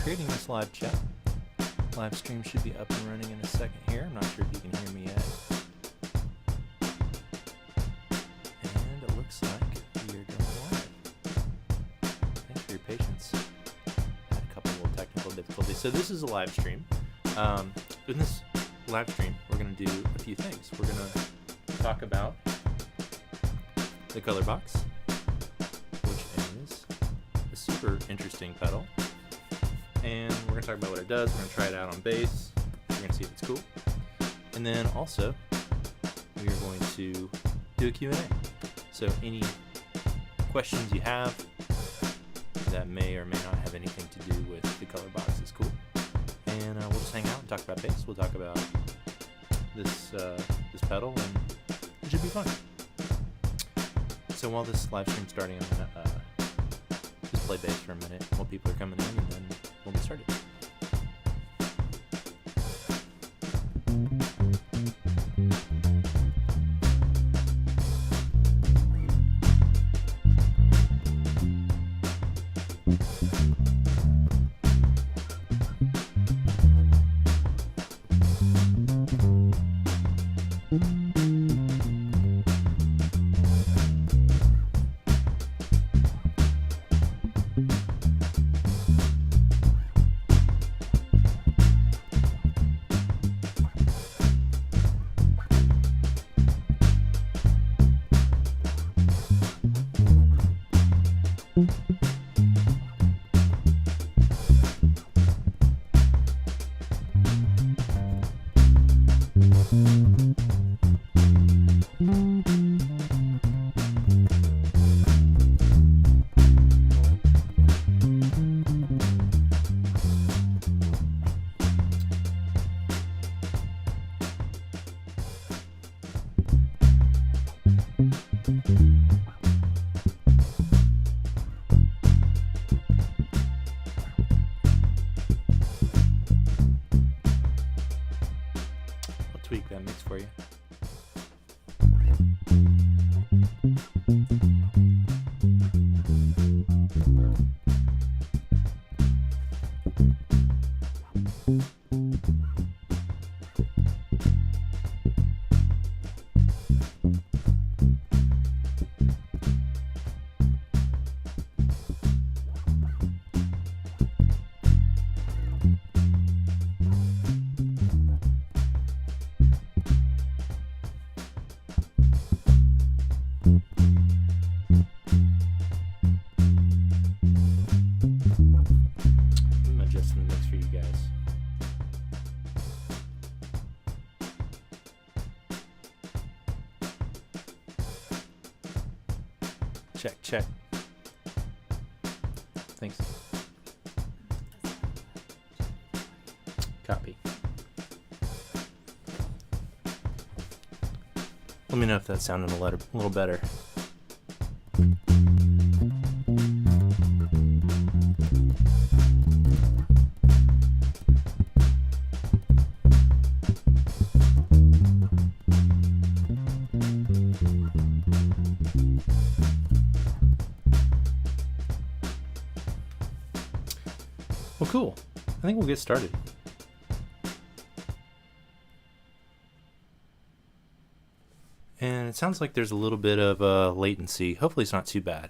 creating this live chat. Live stream should be up and running in a second here. I'm not sure if you can hear me yet. And it looks like we are going live. Thanks for your patience. Had a couple little technical difficulties. So this is a live stream. In this live stream, we're going to do a few things. We're going to talk about the Colourbox, which is a super interesting pedal. And we're going to talk about what it does. We're going to try it out on bass. We're going to see if it's cool. And then also, we are going to do a Q&A. So any questions you have that may or may not have anything to do with the Colourbox is cool. And we'll just hang out and talk about bass. We'll talk about this pedal, and it should be fun. So while this live stream's starting, I'm going to just play bass for a minute while people are coming in, and then we'll get started. Tweak that mix for you. Check. Thanks. Copy. Let me know if that sounded a little better. Well, cool. I think we'll get started. And it sounds like there's a little bit of latency. Hopefully it's not too bad.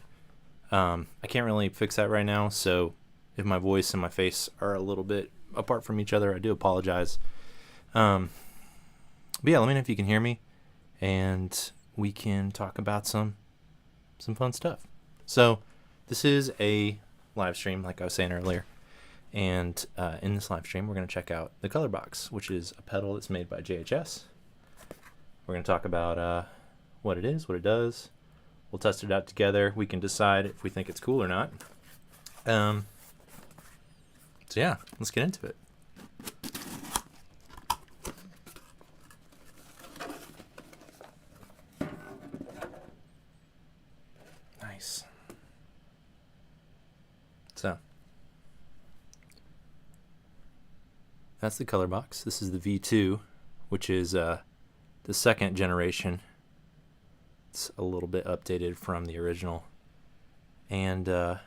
I can't really fix that right now, so if my voice and my face are a little bit apart from each other, I do apologize. But yeah, let me know if you can hear me, and we can talk about some fun stuff. So this is a live stream, like I was saying earlier. And in this live stream, we're going to check out the Colourbox, which is a pedal that's made by JHS. We're going to talk about what it is, what it does. We'll test it out together. We can decide if we think it's cool or not. So yeah, let's get into it. Nice. So that's the Colourbox. This is the V2, which is the second generation. It's a little bit updated from the original. And what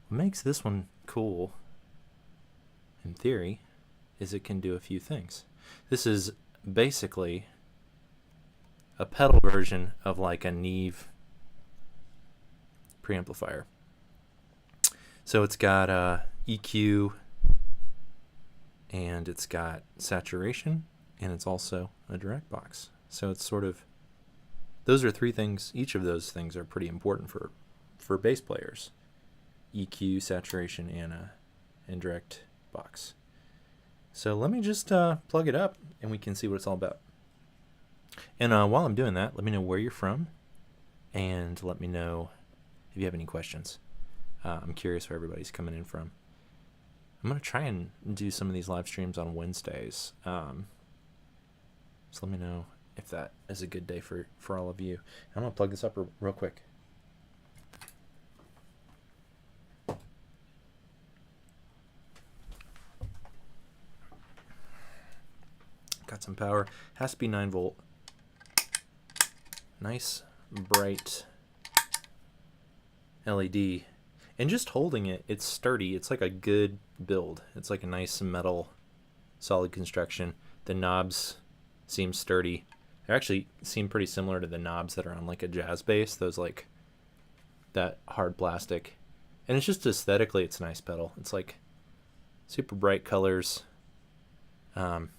makes this one cool in theory, is it can do a few things. This is basically a pedal version of like a Neve preamplifier. So it's got EQ, and it's got saturation, and it's also a direct box. So it's sort of, those are three things. Each of those things are pretty important for bass players: EQ, saturation, and direct box. So let me just plug it up, and we can see what it's all about. And while I'm doing that, let me know where you're from, and let me know if you have any questions. I'm curious where everybody's coming in from. I'm going to try and do some of these live streams on Wednesdays. So let me know if that is a good day for all of you. I'm going to plug this up real quick. Got some power. Has to be 9 volt. Nice, bright LED. And just holding it, it's sturdy. It's like a good build. It's like a nice metal, solid construction. The knobs seem sturdy. They actually seem pretty similar to the knobs that are on like a jazz bass. Those like that hard plastic. And it's just aesthetically, it's a nice pedal. It's like super bright colors. So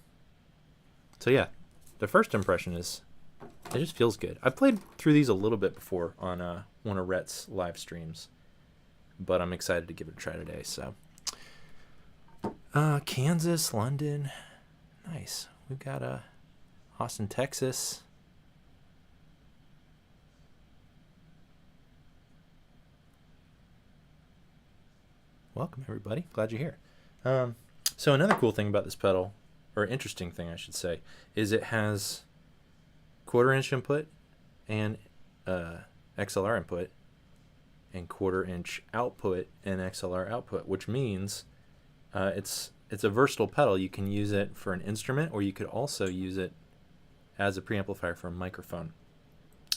yeah, the first impression is it just feels good. I've played through these a little bit before on one of Rhett's live streams, but I'm excited to give it a try today. So Kansas, London, nice. We've got Austin, Texas. Welcome everybody, glad you're here. So another cool thing about this pedal, or interesting thing I should say, is it has 1/4-inch input and XLR input, and 1/4-inch output and XLR output, which means it's a versatile pedal. You can use it for an instrument, or you could also use it as a preamplifier for a microphone.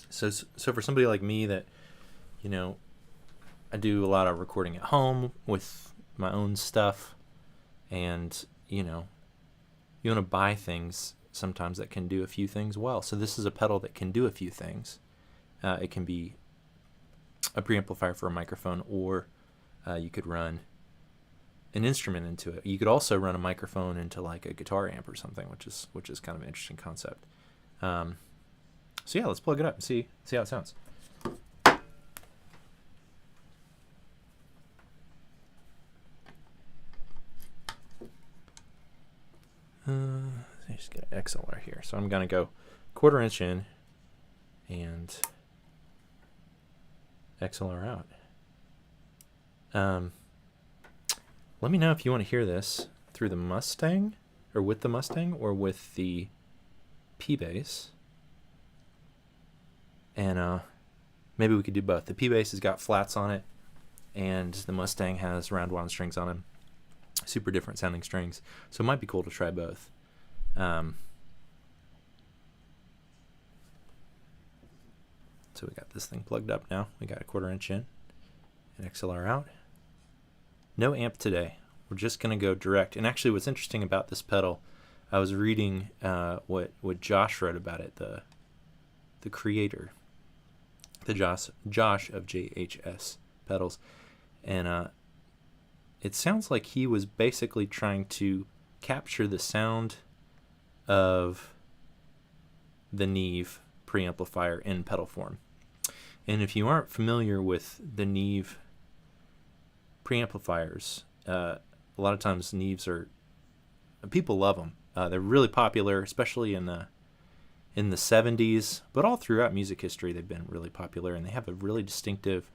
So for somebody like me that, you know, I do a lot of recording at home with my own stuff, and you know, you want to buy things sometimes that can do a few things well. So this is a pedal that can do a few things. It can be a preamplifier for a microphone, or you could run an instrument into it. You could also run a microphone into like a guitar amp or something, which is kind of an interesting concept. So yeah, let's plug it up and see how it sounds. Let's just get an XLR here. So I'm gonna go 1/4-inch in and XLR out. Let me know if you want to hear this through the Mustang, or with the Mustang, or with the P-Bass. And maybe we could do both. The P-Bass has got flats on it, and the Mustang has round wound strings on them. Super different sounding strings. So it might be cool to try both. So we got this thing plugged up now. We got a 1/4-inch in and XLR out. No amp today. We're just going to go direct. And actually what's interesting about this pedal, I was reading what Josh wrote about it, the creator, the Josh of JHS pedals. And it sounds like he was basically trying to capture the sound of the Neve preamplifier in pedal form. And if you aren't familiar with the Neve preamplifiers, a lot of times Neves people love them. They're really popular, especially in the 70s, but all throughout music history they've been really popular, and they have a really distinctive,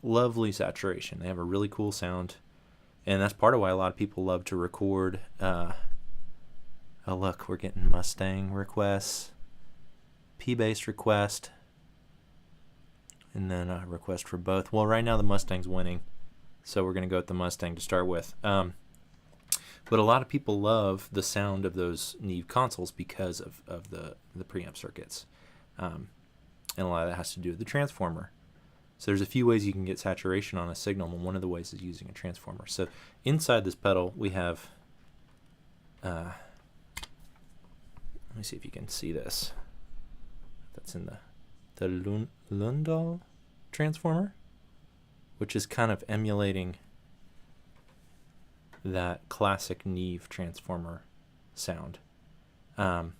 lovely saturation. They have a really cool sound, and that's part of why a lot of people love to record. Oh look, we're getting Mustang requests, P-Bass request, and then a request for both. Well, right now the Mustang's winning, so we're going to go with the Mustang to start with. But a lot of people love the sound of those Neve consoles because of the preamp circuits. And a lot of that has to do with the transformer. So there's a few ways you can get saturation on a signal, and one of the ways is using a transformer. So inside this pedal, we have, let me see if you can see this. That's in the Lundal transformer, which is kind of emulating that classic Neve transformer sound. So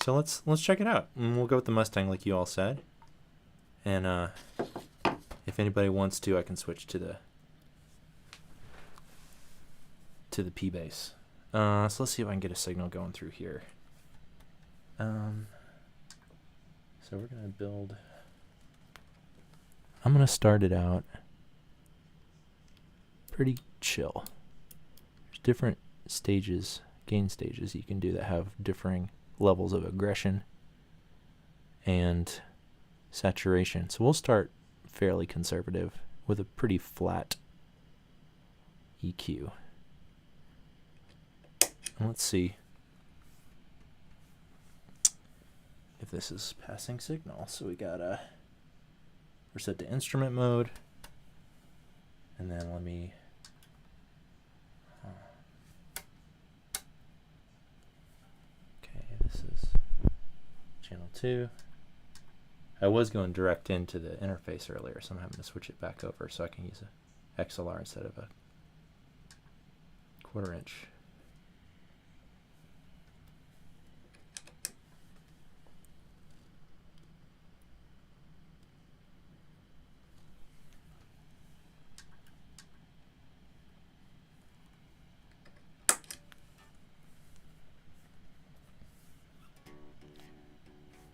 let's check it out, and we'll go with the Mustang like you all said. And if anybody wants to, I can switch to the P bass. So let's see if I can get a signal going through here. So we're gonna build. I'm gonna start it out pretty chill. There's different stages, gain stages you can do that have differing levels of aggression and saturation. So we'll start fairly conservative with a pretty flat EQ. And let's see if this is passing signal. So we got we're set to instrument mode, and then let me okay, this is channel 2. I was going direct into the interface earlier, so I'm having to switch it back over so I can use a XLR instead of a 1/4 inch.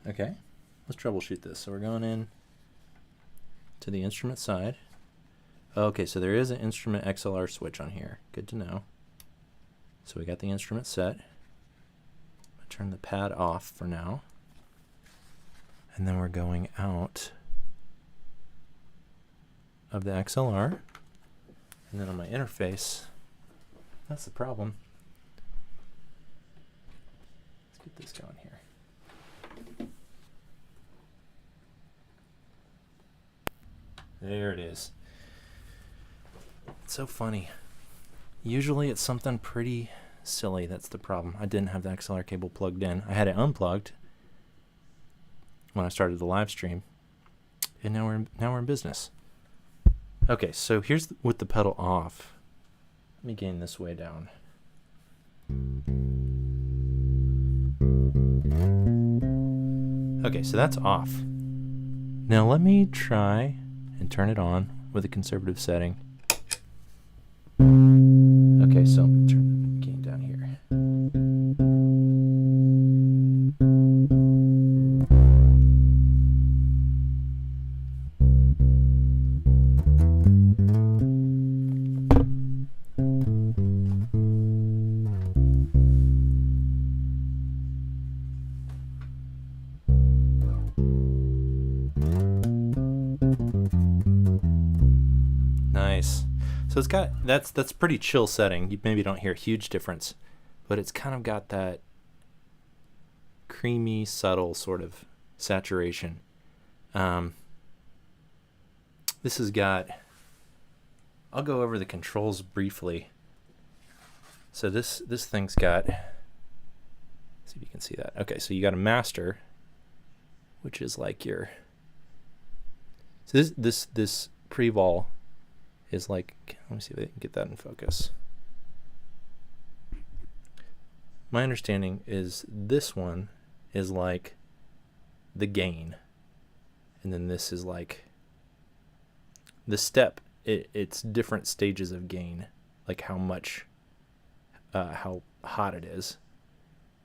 Okay, let's troubleshoot this. So we're going in to the instrument side. Okay, so there is an instrument XLR switch on here. Good to know. So we got the instrument set. I'll turn the pad off for now. And then we're going out of the XLR. And then on my interface, that's the problem. Let's get this going here. There it is. It's so funny. Usually it's something pretty silly that's the problem. I didn't have the XLR cable plugged in. I had it unplugged when I started the live stream, and now we're in business. Okay, so here's with the pedal off. Let me gain this way down. Okay, so that's off. Now let me try and turn it on with a conservative setting. Okay, so turn the gain down here. Nice. So it's got that's pretty chill setting. You maybe don't hear a huge difference, but it's kind of got that creamy, subtle sort of saturation. This has got. I'll go over the controls briefly. So this thing's got. Let's see if you can see that. Okay, so you got a master, which is like your. So this pre-vol is like, let me see if I can get that in focus. My understanding is this one is like the gain, and then this is like the step. It's different stages of gain, like how much, how hot it is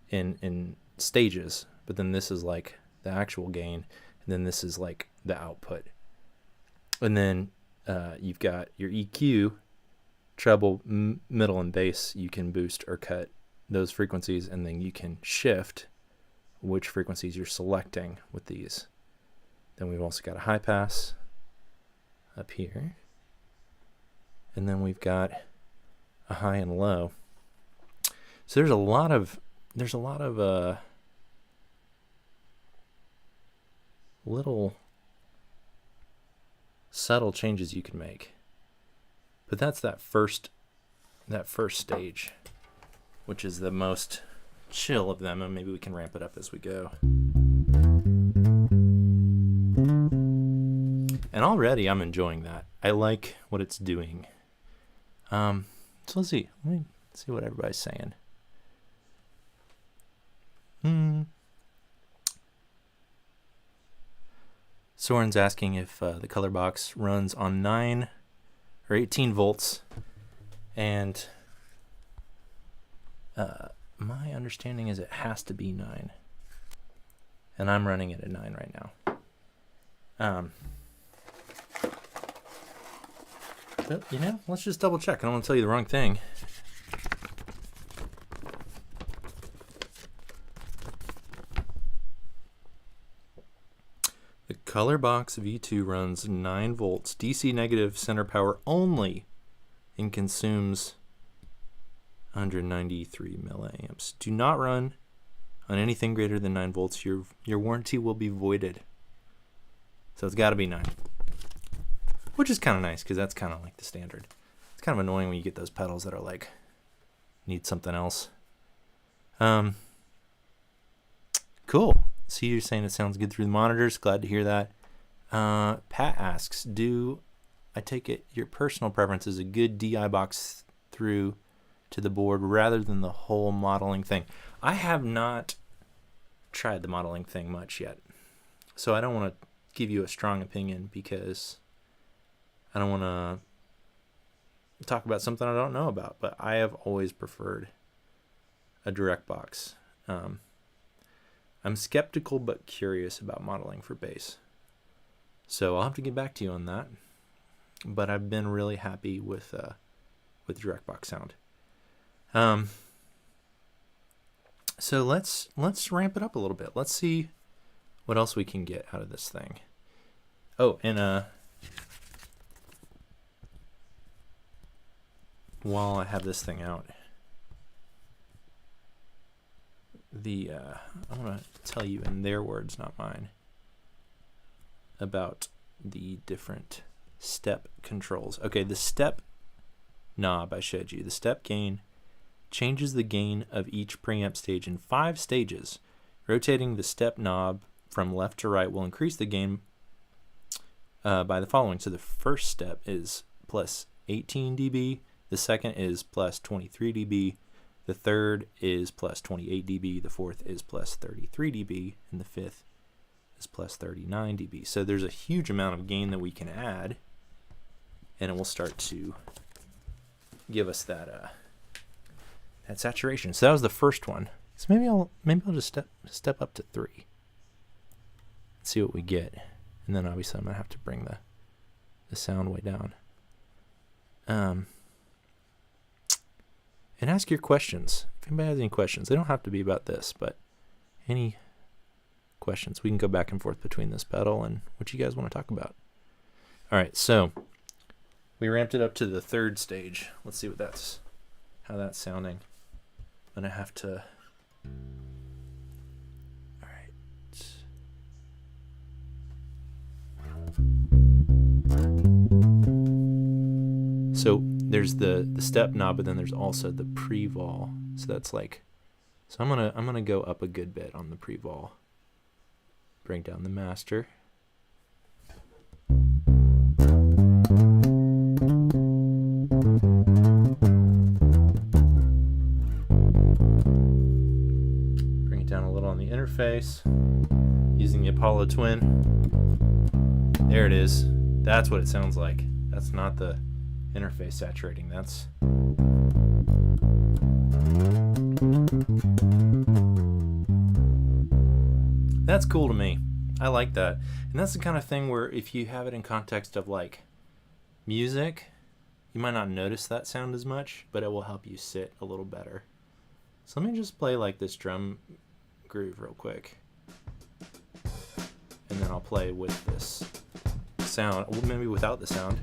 in stages. But then this is like the actual gain, and then this is like the output, and then you've got your EQ, treble, middle, and bass. You can boost or cut those frequencies, and then you can shift which frequencies you're selecting with these. Then we've also got a high pass up here, and then we've got a high and low. So there's a lot of little subtle changes you can make. But that's that first stage, which is the most chill of them, and maybe we can ramp it up as we go. And already I'm enjoying that. I like what it's doing. So let's see. Let me see what everybody's saying. Soren's asking if the Colourbox runs on 9 or 18 volts, and my understanding is it has to be 9, and I'm running it at 9 right now. But, you know, let's just double check. I don't want to tell you the wrong thing. The Colourbox V2 runs 9 volts, DC negative center power only, and consumes 193 milliamps. Do not run on anything greater than 9 volts. Your warranty will be voided. So it's got to be 9. Which is kind of nice, because that's kind of like the standard. It's kind of annoying when you get those pedals that are like, need something else. Cool. See, you're saying it sounds good through the monitors. Glad to hear that. Pat asks, I take it your personal preference is a good DI box through to the board rather than the whole modeling thing? I have not tried the modeling thing much yet, so I don't want to give you a strong opinion because I don't want to talk about something I don't know about, but I have always preferred a direct box. I'm skeptical but curious about modeling for bass, so I'll have to get back to you on that. But I've been really happy with direct box sound. So let's ramp it up a little bit. Let's see what else we can get out of this thing. Oh, and while I have this thing out, I want to tell you in their words, not mine, about the different step controls. Okay, the step knob I showed you, the step gain, changes the gain of each preamp stage in 5 stages. Rotating the step knob from left to right will increase the gain by the following. So the first step is plus 18 dB, the second is plus 23 dB, the third is plus 28 dB, the fourth is plus 33 dB, and the fifth is plus 39 dB. So there's a huge amount of gain that we can add, and it will start to give us that that saturation. So that was the first one. So maybe I'll just step up to 3. See what we get, and then obviously I'm gonna have to bring the sound way down. And ask your questions. If anybody has any questions, they don't have to be about this, but any questions, we can go back and forth between this pedal and what you guys want to talk about. All right, so we ramped it up to the 3rd stage. Let's see how that's sounding. I'm gonna have to. All right. So there's the step knob, but then there's also the pre-vol. So that's like, so I'm gonna go up a good bit on the pre-vol. Bring down the master. Bring it down a little on the interface using the Apollo Twin. There it is. That's what it sounds like. That's not the interface saturating. That's cool to me. I like that. And that's the kind of thing where if you have it in context of like music, you might not notice that sound as much, but it will help you sit a little better. So let me just play like this drum groove real quick, and then I'll play with this sound, maybe without the sound.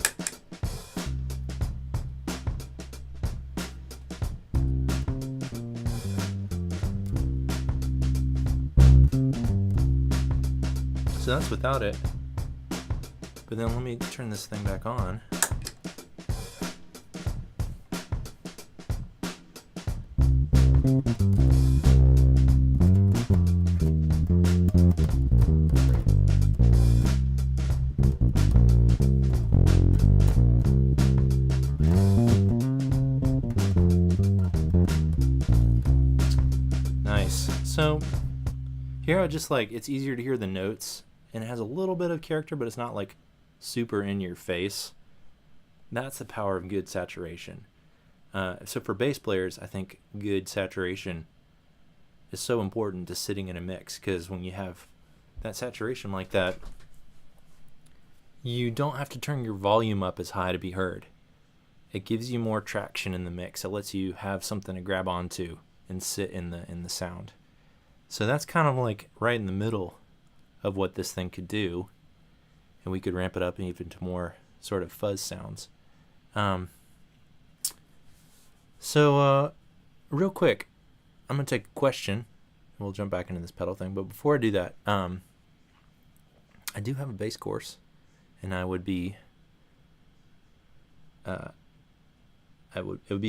So that's without it. But then let me turn this thing back on. Nice. So here I just like, it's easier to hear the notes, and it has a little bit of character, but it's not like super in your face. That's the power of good saturation. So for bass players, I think good saturation is so important to sitting in a mix, because when you have that saturation like that, you don't have to turn your volume up as high to be heard. It gives you more traction in the mix. It lets you have something to grab onto and sit in the sound. So that's kind of like right in the middle of what this thing could do, and we could ramp it up even to more sort of fuzz sounds. So real quick, I'm gonna take a question, and we'll jump back into this pedal thing. But before I do that, I do have a bass course, and it would be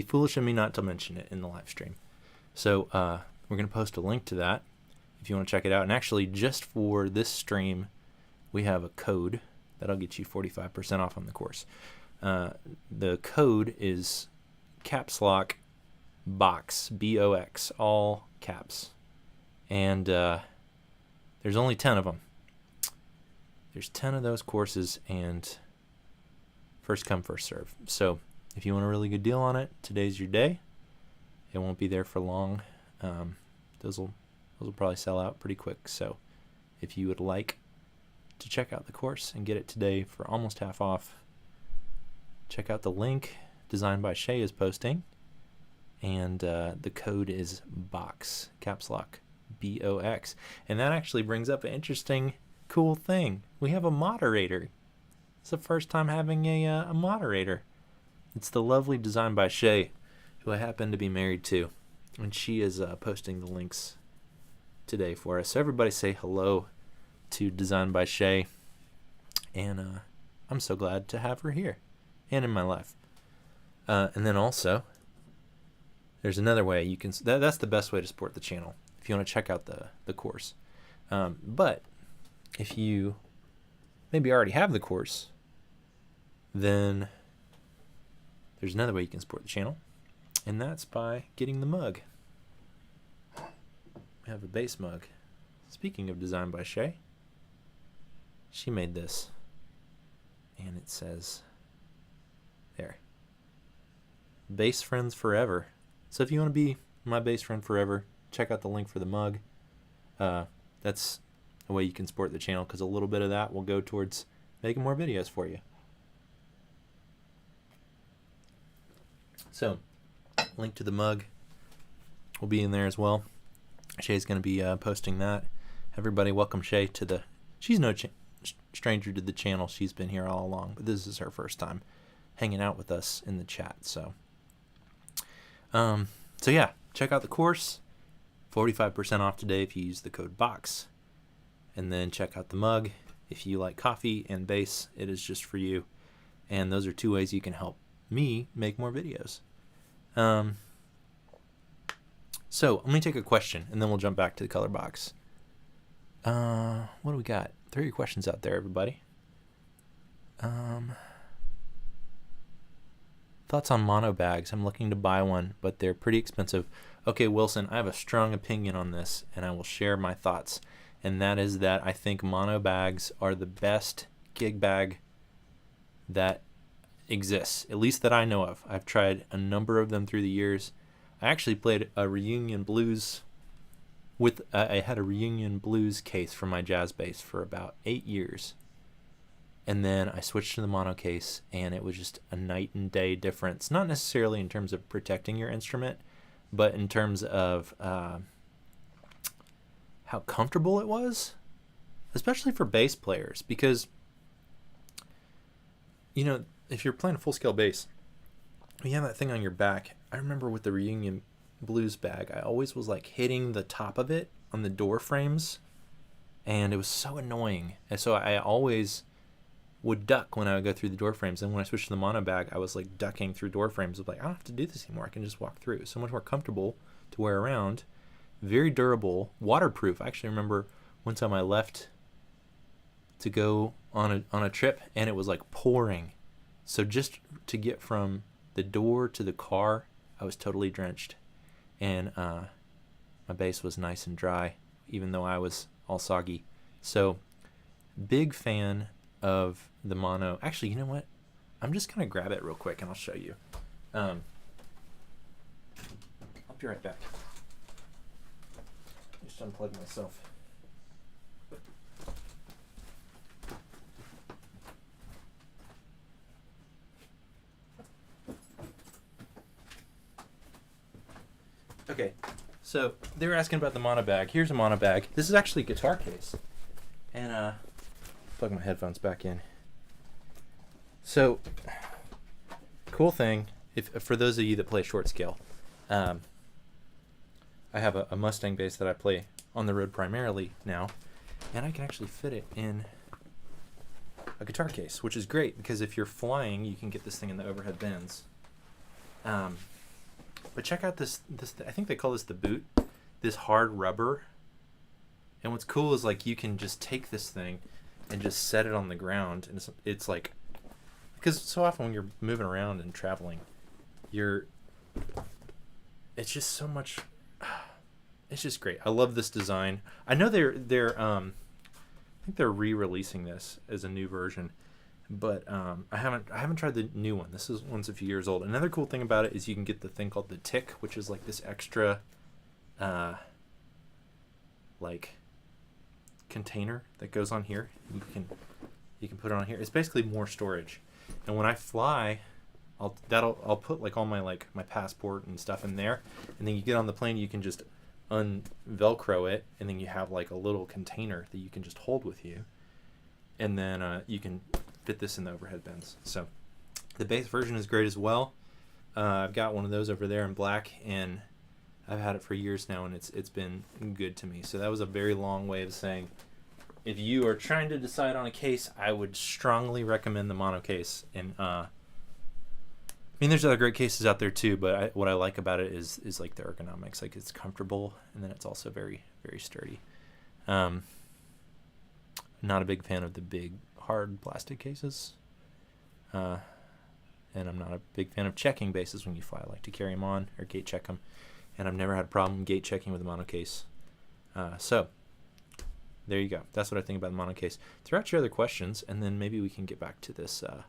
foolish of me not to mention it in the live stream. So we're gonna post a link to that if you want to check it out. And actually, just for this stream, we have a code that'll get you 45% off on the course. The code is caps lock box, BOX, all caps. And there's only 10 of them. There's 10 of those courses, and first come, first serve. So if you want a really good deal on it, today's your day. It won't be there for long. Those will probably sell out pretty quick. So if you would like to check out the course and get it today for almost half off, check out the link Designed by Shay is posting, and the code is BOX, caps lock, BOX. And that actually brings up an interesting, cool thing. We have a moderator. It's the first time having a moderator. It's the lovely Designed by Shay, who I happen to be married to, and she is posting the links today for us. So everybody say hello to Designed by Shay, and I'm so glad to have her here and in my life. And then also, there's another way you can, that's the best way to support the channel, if you want to check out the course. But if you maybe already have the course, then there's another way you can support the channel, and that's by getting the mug. We have a bass mug. Speaking of Designed by Shay, she made this, and it says there, Bass Friends Forever. So if you want to be my bass friend forever, check out the link for the mug. That's a way you can support the channel, because a little bit of that will go towards making more videos for you. So link to the mug will be in there as well. Shay's going to be posting that. Everybody, welcome Shay to the, she's no stranger to the channel. She's been here all along, but this is her first time hanging out with us in the chat. So yeah, check out the course. 45% off today if you use the code BOX. And then check out the mug. If you like coffee and bass, it is just for you. And those are two ways you can help me make more videos. So let me take a question, and then we'll jump back to the color box. What do we got? Throw your questions out there, everybody. Thoughts on mono bags? I'm looking to buy one, but they're pretty expensive. Okay, Wilson, I have a strong opinion on this, and I will share my thoughts. And that is that I think mono bags are the best gig bag that exists, at least that I know of. I've tried a number of them through the years. I actually played a reunion blues with, I had a reunion blues case for my jazz bass for about 8 years. And then I switched to the mono case, and it was just a night and day difference. Not necessarily in terms of protecting your instrument, but in terms of how comfortable it was, especially for bass players. Because, you know, if you're playing a full-scale bass, you have that thing on your back. I remember with the reunion blues bag, I always was like hitting the top of it on the door frames, and it was so annoying. And so I always would duck when I would go through the door frames. And when I switched to the mono bag, I was like ducking through door frames. I was like, I don't have to do this anymore. I can just walk through. So much more comfortable to wear around. Very durable, waterproof. I actually remember one time I left to go on a trip and it was like pouring. So just to get from the door to the car, I was totally drenched. And my base was nice and dry, even though I was all soggy. So big fan of the mono. Actually, you know what? I'm just going to grab it real quick and I'll show you. I'll be right back. Just unplug myself. Okay, so they were asking about the mono bag. Here's a mono bag. This is actually a guitar case. And plug my headphones back in. So, cool thing, for those of you that play short scale, I have a Mustang bass that I play on the road primarily now, and I can actually fit it in a guitar case, which is great because if you're flying, you can get this thing in the overhead bins. But check out this I think they call this the boot, this hard rubber. And what's cool is like you can just take this thing and just set it on the ground, and it's like, because so often when you're moving around and traveling, it's just so much. It's just great. I love this design. I know they're I think they're re-releasing this as a new version, but I haven't tried the new one. This one's a few years old. Another cool thing about it is you can get the thing called the tick, which is like this extra like container that goes on here. You can put it on here. It's basically more storage. And when I fly, I'll put like all my my passport and stuff in there, and then you get on the plane, you can just velcro it, and then you have like a little container that you can just hold with you, and then you can fit this in the overhead bins. So the base version is great as well. I've got one of those over there in black, and I've had it for years now, and it's been good to me. So that was a very long way of saying, if you are trying to decide on a case, I would strongly recommend the mono case. And I mean, there's other great cases out there too, but what I like about it is like the ergonomics. Like, it's comfortable, and then it's also very, very sturdy. Not a big fan of the big hard plastic cases, and I'm not a big fan of checking bases when you fly. I like to carry them on or gate check them, and I've never had a problem gate checking with a mono case. So there you go. That's what I think about the mono case. Throw out your other questions, and then maybe we can get back to this a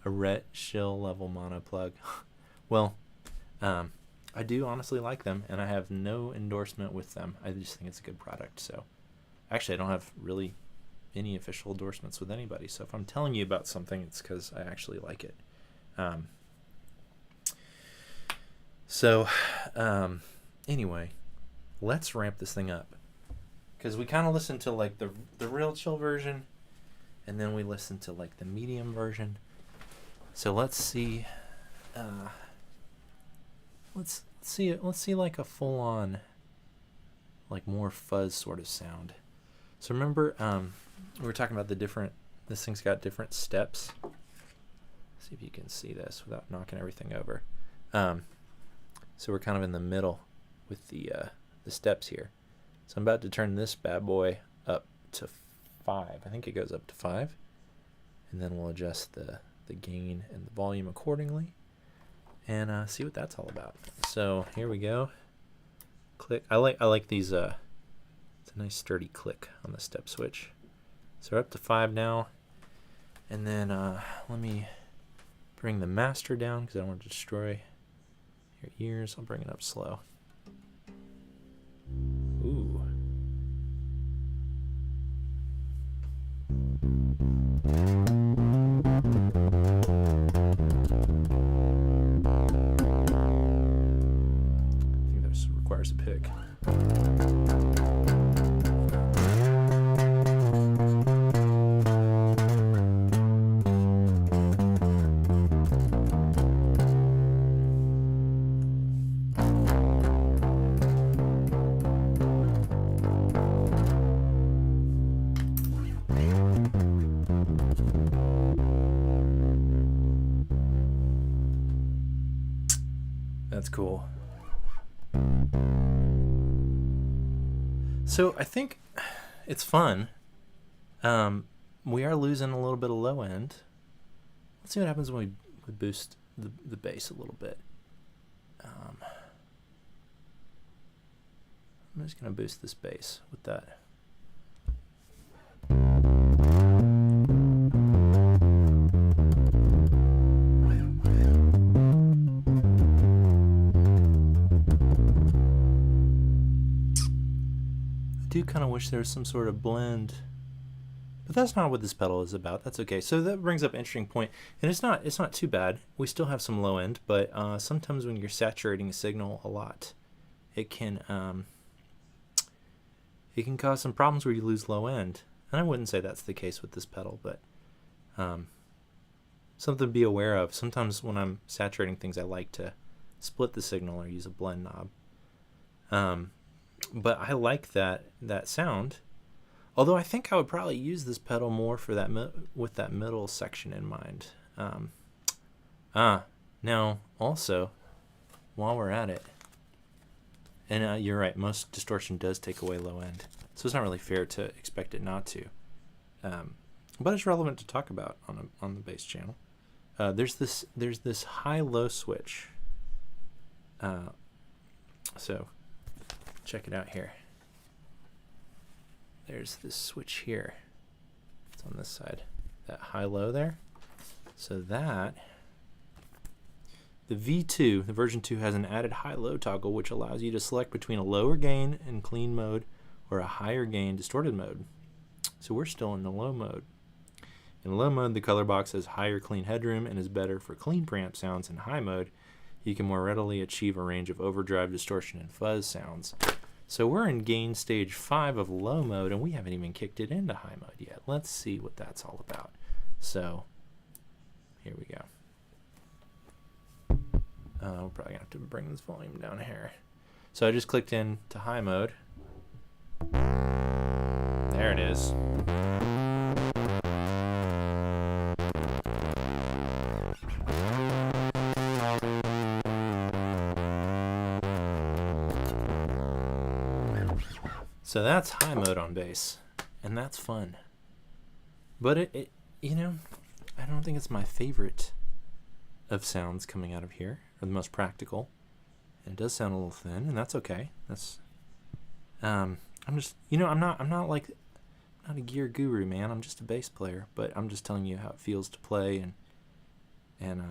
Rhett shill level mono plug. Well, I do honestly like them, and I have no endorsement with them. I just think it's a good product. So actually, I don't have really any official endorsements with anybody. So if I'm telling you about something, it's because I actually like it. Anyway, let's ramp this thing up, because we kind of listened to like the real chill version, and then we listened to like the medium version. So let's see like a full-on, like more fuzz sort of sound. So remember, we were talking about this thing's got different steps. See if you can see this without knocking everything over. So we're kind of in the middle with the steps here. So I'm about to turn this bad boy up to 5. I think it goes up to 5. And then we'll adjust the gain and the volume accordingly, and see what that's all about. So here we go. Click. I like these. It's a nice sturdy click on the step switch. So we're up to 5 now, and then let me bring the master down because I don't want to destroy your ears. I'll bring it up slow. Ooh. I think this requires a pick. That's cool. So I think it's fun. We are losing a little bit of low end. Let's see what happens when we boost the bass a little bit. I'm just going to boost this bass with that. I do kind of wish there was some sort of blend, but that's not what this pedal is about. That's okay. So that brings up an interesting point, and it's not too bad. We still have some low end, but sometimes when you're saturating a signal a lot, it can cause some problems where you lose low end. And I wouldn't say that's the case with this pedal, but something to be aware of. Sometimes when I'm saturating things, I like to split the signal or use a blend knob. But I like that sound. Although I think I would probably use this pedal more for that with that middle section in mind. Now also, while we're at it, and you're right, most distortion does take away low end, so it's not really fair to expect it not to. But it's relevant to talk about on the bass channel. There's this high-low switch. So check it out here. There's this switch here. It's on this side. That high-low there. So that, the V2, the version 2, has an added high-low toggle which allows you to select between a lower gain and clean mode or a higher gain distorted mode. So we're still in the low mode. In low mode, the Colourbox has higher clean headroom and is better for clean preamp sounds. In high mode, you can more readily achieve a range of overdrive, distortion, and fuzz sounds. So we're in gain stage 5 of low mode, and we haven't even kicked it into high mode yet. Let's see what that's all about. So here we go. We're probably gonna have to bring this volume down here. So I just clicked into high mode. There it is. So that's high mode on bass, and that's fun. But it you know, I don't think it's my favorite of sounds coming out of here, or the most practical. And it does sound a little thin, and that's okay. That's I'm just, you know, I'm not a gear guru, man. I'm just a bass player, but I'm just telling you how it feels to play and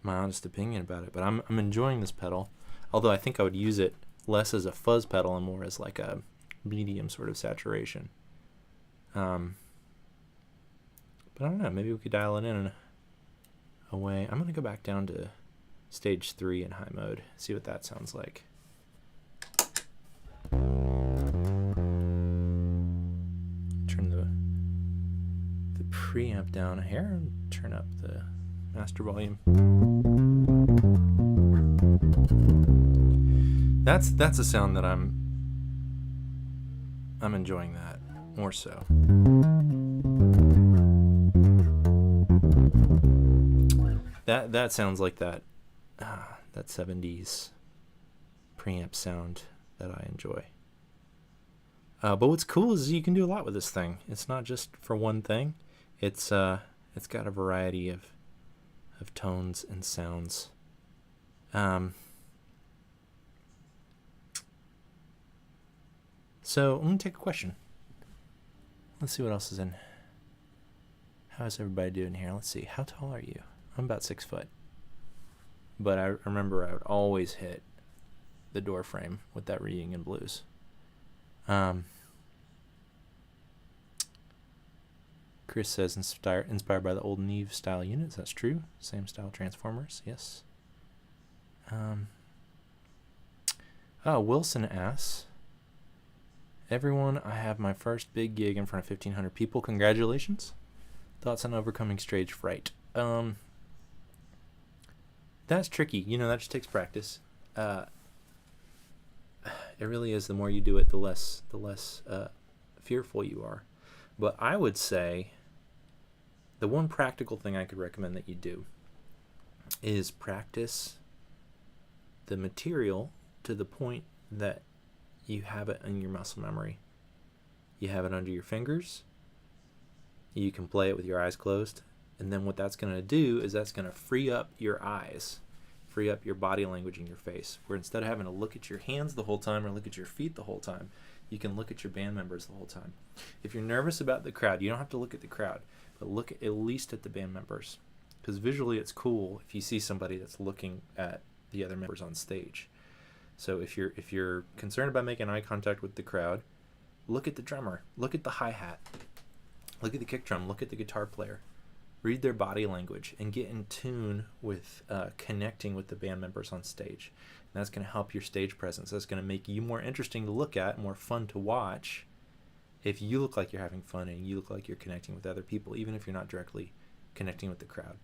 my honest opinion about it. But I'm enjoying this pedal, although I think I would use it less as a fuzz pedal and more as like a medium sort of saturation. But I don't know, maybe we could dial it in a way. I'm going to go back down to stage 3 in high mode, see what that sounds like. Turn the preamp down here and turn up the master volume. That's a sound that I'm enjoying that more so. That sounds like that 70s preamp sound that I enjoy. But what's cool is you can do a lot with this thing. It's not just for one thing. It's got a variety of tones and sounds. So I'm going to take a question. Let's see what else is in. How's everybody doing here? Let's see. How tall are you? I'm about 6 foot. But I remember I would always hit the door frame with that reunion blues. Chris says inspired by the old Neve style units. That's true. Same style transformers. Yes. Wilson asks, everyone, I have my first big gig in front of 1,500 people. Congratulations. Thoughts on overcoming stage fright? That's tricky. You know, that just takes practice. It really is. The more you do it, the less fearful you are. But I would say the one practical thing I could recommend that you do is practice the material to the point that you have it in your muscle memory. You have it under your fingers. You can play it with your eyes closed. And then what that's going to do is that's going to free up your eyes, free up your body language in your face, where instead of having to look at your hands the whole time or look at your feet the whole time, you can look at your band members the whole time. If you're nervous about the crowd, you don't have to look at the crowd, but look at least at the band members, because visually it's cool if you see somebody that's looking at the other members on stage. So if you're concerned about making eye contact with the crowd, look at the drummer, look at the hi-hat, look at the kick drum, look at the guitar player. Read their body language and get in tune with connecting with the band members on stage. And that's going to help your stage presence. That's going to make you more interesting to look at, more fun to watch, if you look like you're having fun and you look like you're connecting with other people, even if you're not directly connecting with the crowd.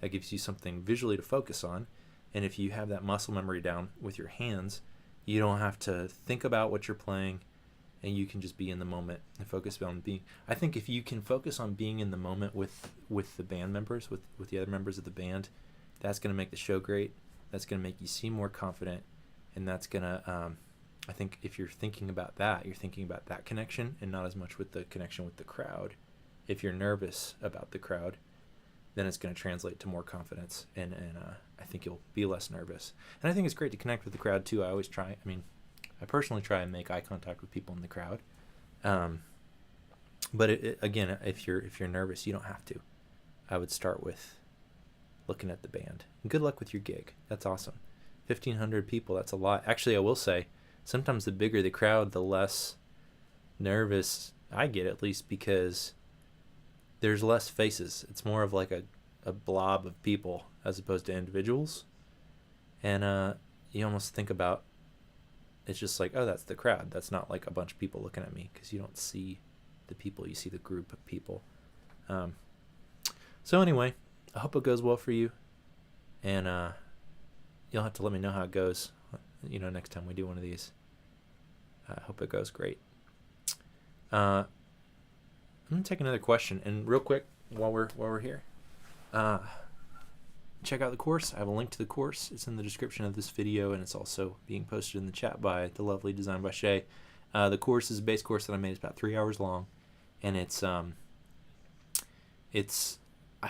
That gives you something visually to focus on. And if you have that muscle memory down with your hands, you don't have to think about what you're playing, and you can just be in the moment and focus on being. I think if you can focus on being in the moment with the band members, with the other members of the band, that's going to make the show great. That's going to make you seem more confident, and that's going to, I think if you're thinking about that, you're thinking about that connection and not as much with the connection with the crowd. If you're nervous about the crowd, then it's going to translate to more confidence, and I think you'll be less nervous. And I think it's great to connect with the crowd too. I personally try and make eye contact with people in the crowd. But again, if you're nervous, you don't have to. I would start with looking at the band. And good luck with your gig. That's awesome. 1,500 people, that's a lot. Actually, I will say, sometimes the bigger the crowd, the less nervous I get, at least, because there's less faces. It's more of like a blob of people as opposed to individuals. And you almost think about, it's just like, oh, that's the crowd. That's not like a bunch of people looking at me, because you don't see the people. You see the group of people. So anyway, I hope it goes well for you. And you'll have to let me know how it goes, next time we do one of these. I hope it goes great. I'm going to take another question. And real quick, while we're here, check out the course. I have a link to the course. It's in the description of this video, and it's also being posted in the chat by the lovely Design by Shay. The course is a base course that I made. It's about 3 hours long, and it's I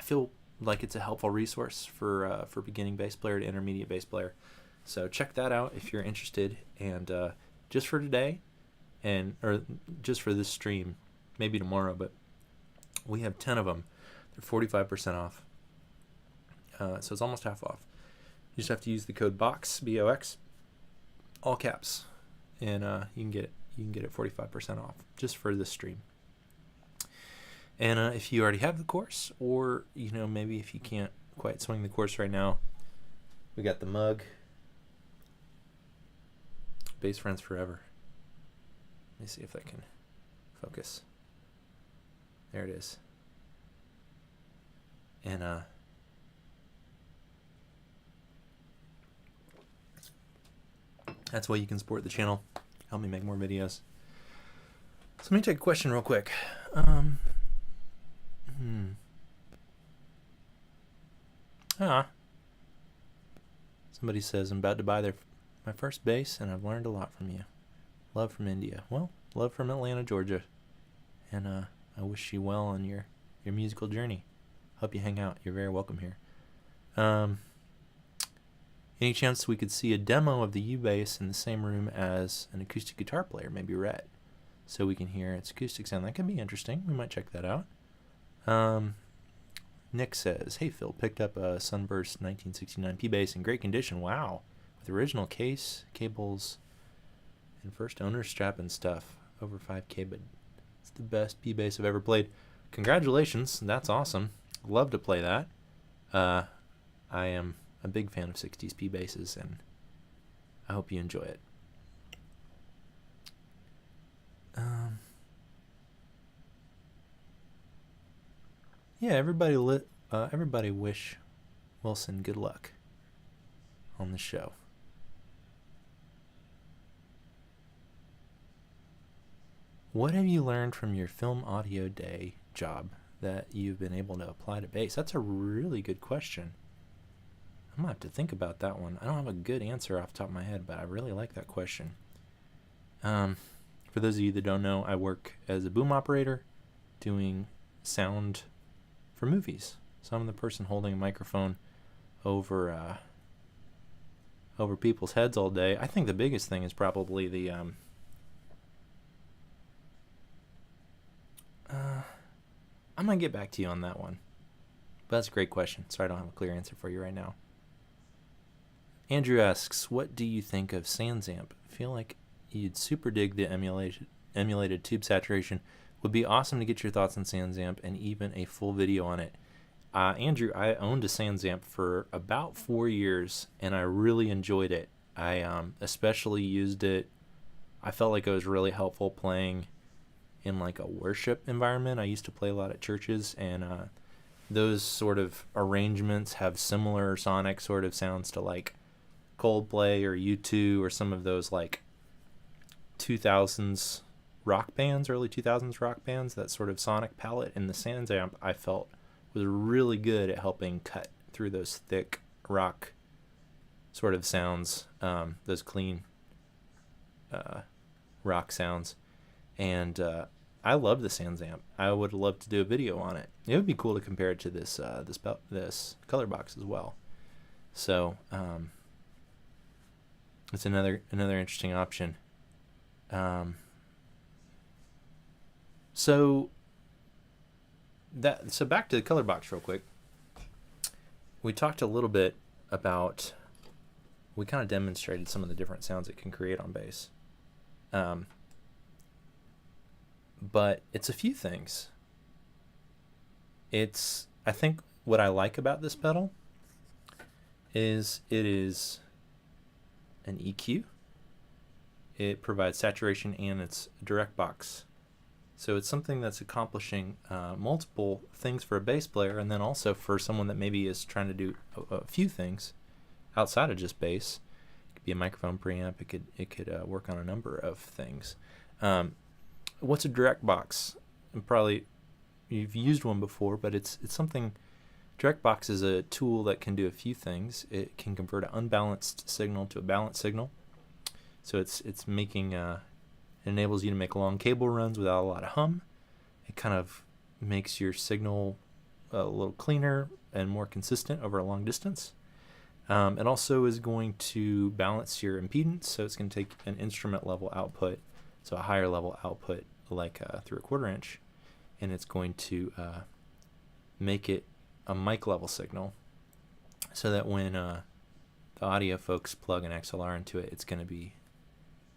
feel like it's a helpful resource for beginning bass player to intermediate bass player. So check that out if you're interested. And just for today, or just for this stream, maybe tomorrow, but we have 10 of them. They're 45% off. So it's almost half off. You just have to use the code BOX, BOX, all caps, and you can get it 45% off just for this stream. And if you already have the course, or maybe if you can't quite swing the course right now, we got the mug, Bass Friends Forever. Let me see if that can focus. There it is. And that's why you can support the channel, help me make more videos. So let me take a question real quick. Somebody says, I'm about to buy my first bass, and I've learned a lot from you. Love from India. Well, love from Atlanta, Georgia. And I wish you well on your musical journey. Hope you hang out. You're very welcome here. Any chance we could see a demo of the U-Bass in the same room as an acoustic guitar player, maybe Rhett, so we can hear its acoustic sound? That could be interesting. We might check that out. Nick says, hey Phil, picked up a Sunburst 1969 P-Bass in great condition. Wow. With original case, cables, and first owner strap and stuff. Over $5K, but it's the best P-Bass I've ever played. Congratulations. That's awesome. Love to play that. I am a big fan of 60s P-Basses, and I hope you enjoy it. Yeah, everybody wish Wilson good luck on the show. What have you learned from your film audio day job that you've been able to apply to bass? That's a really good question. I'm going to have to think about that one. I don't have a good answer off the top of my head, but I really like that question. For those of you that don't know, I work as a boom operator doing sound for movies. So I'm the person holding a microphone over people's heads all day. I think the biggest thing is probably the I'm going to get back to you on that one. But that's a great question. Sorry I don't have a clear answer for you right now. Andrew asks, what do you think of SansAmp? I feel like you'd super dig the emulated tube saturation. Would be awesome to get your thoughts on SansAmp and even a full video on it. Andrew, I owned a SansAmp for about 4 years, and I really enjoyed it. I especially used it. I felt like it was really helpful playing in like a worship environment. I used to play a lot at churches, and those sort of arrangements have similar sonic sort of sounds to like Coldplay or U2 or some of those like 2000s rock bands, early 2000s rock bands. That sort of sonic palette in the SansAmp I felt was really good at helping cut through those thick rock sort of sounds, those clean rock sounds. And I love the SansAmp. I would love to do a video on it. It would be cool to compare it to this Colourbox as well. So it's another interesting option. So back to the Colourbox real quick. We talked a little bit about, we kind of demonstrated some of the different sounds it can create on bass. But it's a few things. I think what I like about this pedal is it is an EQ. It provides saturation, and it's a direct box. So it's something that's accomplishing multiple things for a bass player, and then also for someone that maybe is trying to do a few things outside of just bass. It could be a microphone preamp. It could work on a number of things. What's a direct box? And probably you've used one before, but it's something. Direct box is a tool that can do a few things. It can convert an unbalanced signal to a balanced signal. So it's making it enables you to make long cable runs without a lot of hum. It kind of makes your signal a little cleaner and more consistent over a long distance. It also is going to balance your impedance, so it's going to take an instrument level output, so a higher level output like through a 1/4 inch, and it's going to make it a mic level signal, so that when the audio folks plug an XLR into it, it's going to be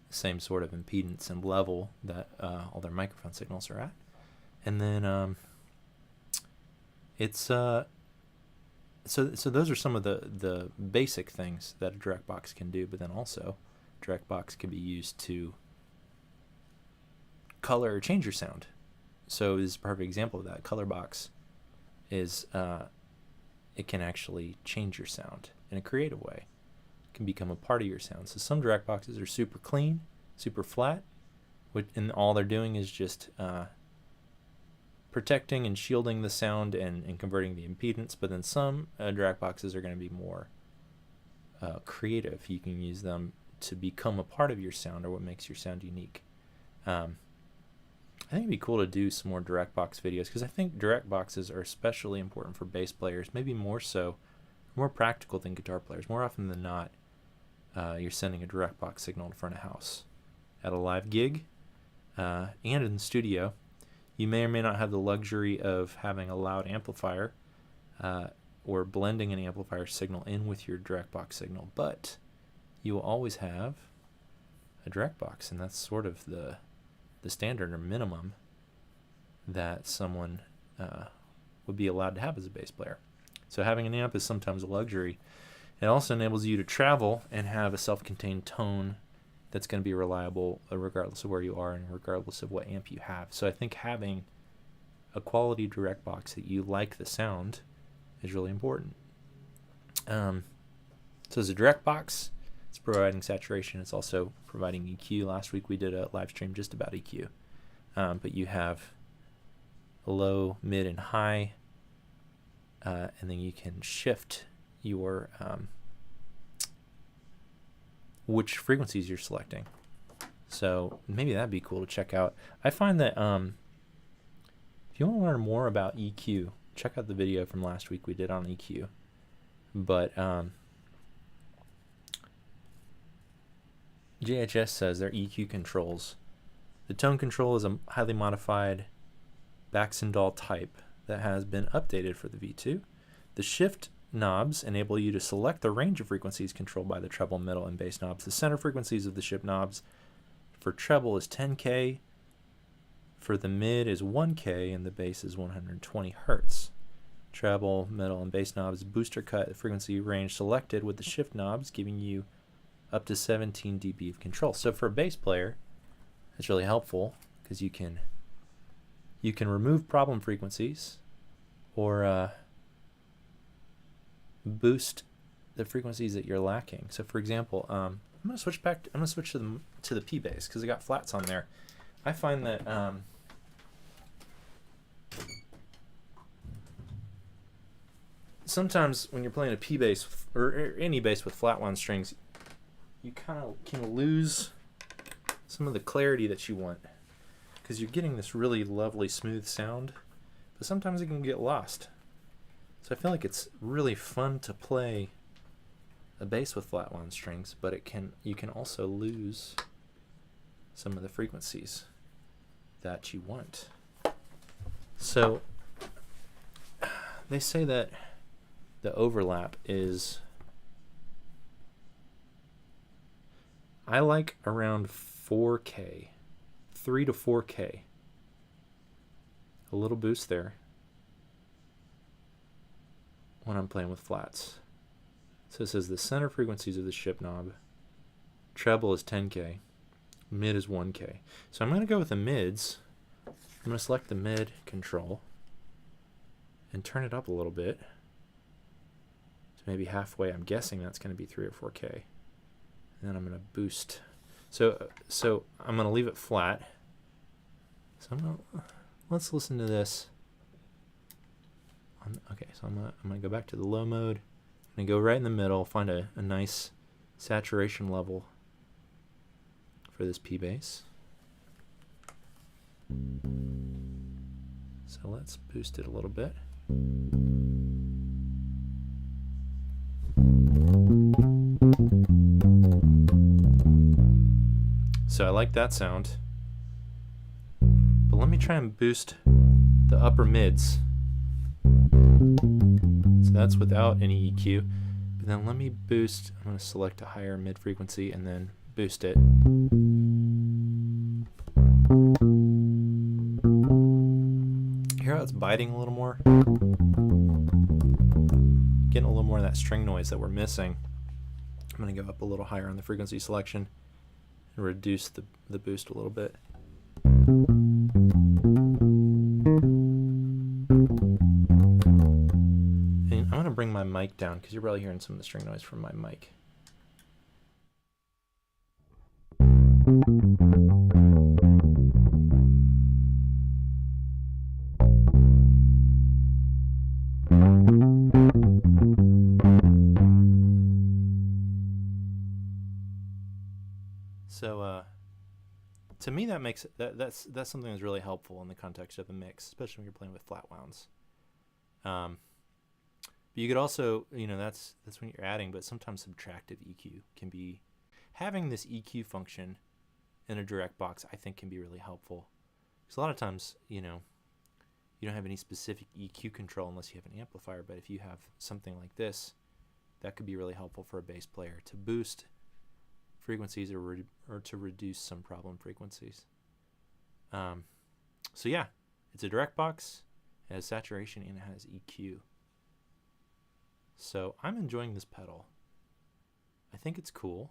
the same sort of impedance and level that all their microphone signals are at. And then it's so those are some of the basic things that a direct box can do, but then also direct box can be used to color or change your sound. So this is a perfect example of that. Colourbox is it can actually change your sound in a creative way. It can become a part of your sound. So some direct boxes are super clean, super flat, and all they're doing is just protecting and shielding the sound and converting the impedance. But then some direct boxes are going to be more creative. You can use them to become a part of your sound or what makes your sound unique. I think it'd be cool to do some more direct box videos, because I think direct boxes are especially important for bass players, maybe more so, more practical than guitar players. More often than not, you're sending a direct box signal to front of house. At a live gig and in the studio, you may or may not have the luxury of having a loud amplifier or blending an amplifier signal in with your direct box signal, but you will always have a direct box, and that's sort of the standard or minimum that someone would be allowed to have as a bass player. So having an amp is sometimes a luxury. It also enables you to travel and have a self-contained tone that's going to be reliable regardless of where you are and regardless of what amp you have. So I think having a quality direct box that you like the sound is really important. So as a direct box, it's providing saturation. It's also providing EQ. Last week we did a live stream just about EQ. But you have low, mid, and high, and then you can shift your which frequencies you're selecting. So maybe that'd be cool to check out. I find that if you want to learn more about EQ, check out the video from last week we did on EQ. But JHS says their EQ controls. The tone control is a highly modified Baxandall type that has been updated for the V2. The shift knobs enable you to select the range of frequencies controlled by the treble, middle, and bass knobs. The center frequencies of the shift knobs for treble is 10K, for the mid is 1K, and the bass is 120 Hertz. Treble, middle, and bass knobs booster cut the frequency range selected with the shift knobs, giving you up to 17 dB of control. So for a bass player, it's really helpful because you can remove problem frequencies or boost the frequencies that you're lacking. So for example, I'm gonna switch to the P bass because I got flats on there. I find that sometimes when you're playing a P bass or any bass with flat wound strings, you kind of can lose some of the clarity that you want because you're getting this really lovely smooth sound, but sometimes it can get lost. So I feel like it's really fun to play a bass with flat wound strings, but you can also lose some of the frequencies that you want. So they say that the overlap is, I like around 4K, 3 to 4K. A little boost there when I'm playing with flats. So it says the center frequencies of the shift knob, treble is 10K, mid is 1K. So I'm going to go with the mids. I'm going to select the mid control and turn it up a little bit. So maybe halfway. I'm guessing that's going to be 3 or 4K. And then I'm going to boost. So I'm going to leave it flat. So let's listen to this. Okay, so I'm gonna go back to the low mode. I'm gonna go right in the middle, find a nice saturation level for this P bass. So let's boost it a little bit. So I like that sound. But let me try and boost the upper mids. So that's without any EQ. But then let me boost. I'm going to select a higher mid frequency and then boost it. Hear how it's biting a little more? Getting a little more of that string noise that we're missing. I'm going to go up a little higher on the frequency selection and reduce the boost a little bit. I'm going to bring my mic down because you're probably hearing some of the string noise from my mic. So to me that makes that's something that's really helpful in the context of a mix, especially when you're playing with flat wounds. But you could also, that's when you're adding, but sometimes subtractive EQ can be, having this EQ function in a direct box I think can be really helpful. Because a lot of times, you don't have any specific EQ control unless you have an amplifier, but if you have something like this, that could be really helpful for a bass player to boost frequencies or to reduce some problem frequencies. So yeah, it's a direct box, it has saturation, and it has EQ. So I'm enjoying this pedal. I think it's cool.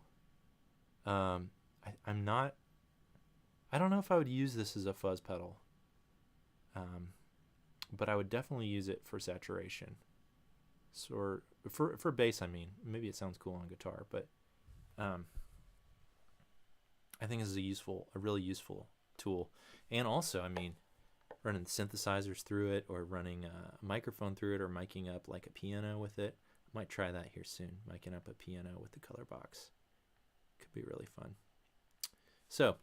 I don't know if I would use this as a fuzz pedal, but I would definitely use it for saturation. So, or for bass, I mean. Maybe it sounds cool on guitar, but I think this is a really useful tool. And also, running synthesizers through it, or running a microphone through it, or miking up like a piano with it. Might try that here soon, miking up a piano with the Colourbox. Could be really fun. So